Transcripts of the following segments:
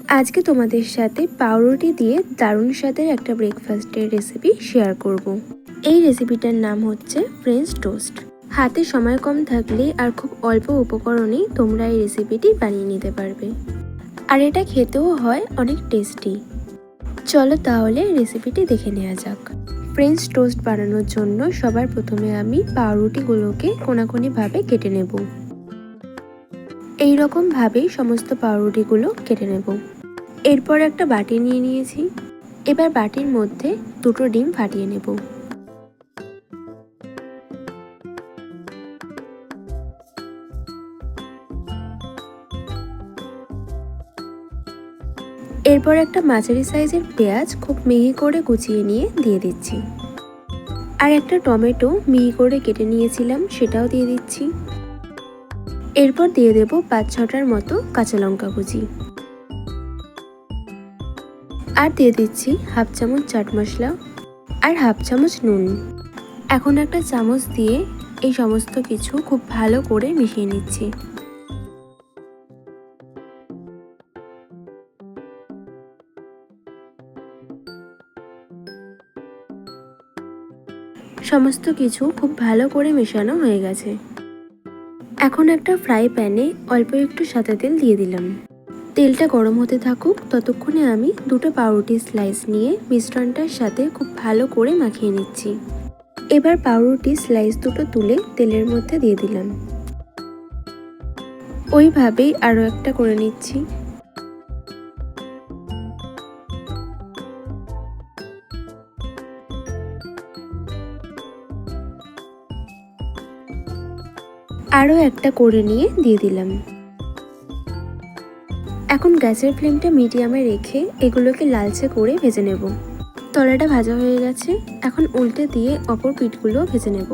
আজকে তোমাদের সাথে পাউরুটি দিয়ে দারুণ স্বাদের একটা ব্রেকফাস্টের রেসিপি শেয়ার করব। এই রেসিপিটার নাম হচ্ছে ফ্রেঞ্চ টোস্ট। হাতে সময় কম থাকলে আর খুব অল্প উপকরণেই তোমরা এই রেসিপিটি বানিয়ে নিতে পারবে, আর এটা খেতেও হয় অনেক টেস্টি। চলো তাহলে রেসিপিটি দেখে নেওয়া যাক। ফ্রেঞ্চ টোস্ট বানানোর জন্য সবার প্রথমে আমি পাউরুটিগুলোকে কোনাকুনিভাবে কেটে নেব। এইরকমভাবেই সমস্ত পাউরুটিগুলো কেটে নেব। এরপর একটা বাটি নিয়ে নিয়েছি। এবার বাটির মধ্যে দুটো ডিম ফাটিয়ে নেব। এরপর একটা মাঝারি সাইজের পেঁয়াজ খুব মিহি করে কুচিয়ে নিয়ে দিয়ে দিচ্ছি। আর একটা টমেটো মিহি করে কেটে নিয়েছিলাম, সেটাও দিয়ে দিচ্ছি। এরপর দিয়ে দেব 5-6টার মতো কাঁচা লঙ্কা কুচি। আর দিয়ে দিচ্ছি হাফ চামচ চাট মশলা আর হাফ চামচ নুন। এখন একটা চামচ দিয়ে এই সমস্ত কিছু খুব ভালো করে মিশিয়ে নিচ্ছি। সমস্ত কিছু খুব ভালো করে মেশানো হয়ে গেছে। এখন একটা ফ্রাই প্যানে অল্প একটু সাদা তেল দিয়ে দিলাম। তেলটা গরম হতে থাকুক, ততক্ষণে আমি দুটো পাউরুটি স্লাইস নিয়ে মিশ্রণটার সাথে খুব ভালো করে মাখিয়ে নিচ্ছি। এবার পাউরুটি স্লাইস দুটো তুলে তেলের মধ্যে দিয়ে দিলাম। ওইভাবেই আরও একটা করে নিচ্ছি। আরও একটা করে নিয়ে দিয়ে দিলাম। এখন গ্যাসের ফ্লেমটা মিডিয়ামে রেখে এগুলোকে লালচে করে ভেজে নেব। তলাটা ভাজা হয়ে গেছে, এখন উল্টে দিয়ে অপর পিঠগুলো ভেজে নেব।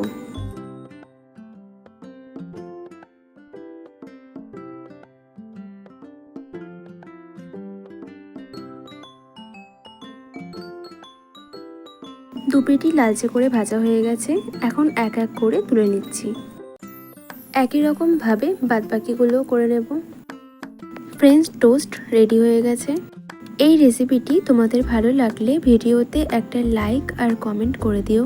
দু পিঠই লালচে করে ভাজা হয়ে গেছে, এখন এক এক করে তুলে নিচ্ছি। একই রকমভাবে বাদবাকিগুলোও করে নেব। ফ্রেঞ্চ টোস্ট রেডি হয়ে গেছে। এই রেসিপিটি তোমাদের ভালো লাগলে ভিডিওতে একটা লাইক আর কমেন্ট করে দিও।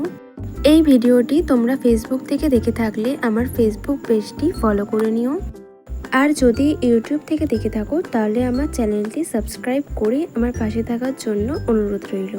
এই ভিডিওটি তোমরা ফেসবুক থেকে দেখে থাকলে আমার ফেসবুক পেজটি ফলো করে নিও। আর যদি ইউটিউব থেকে দেখে থাকো তাহলে আমার চ্যানেলটি সাবস্ক্রাইব করে আমার পাশে থাকার জন্য অনুরোধ রইল।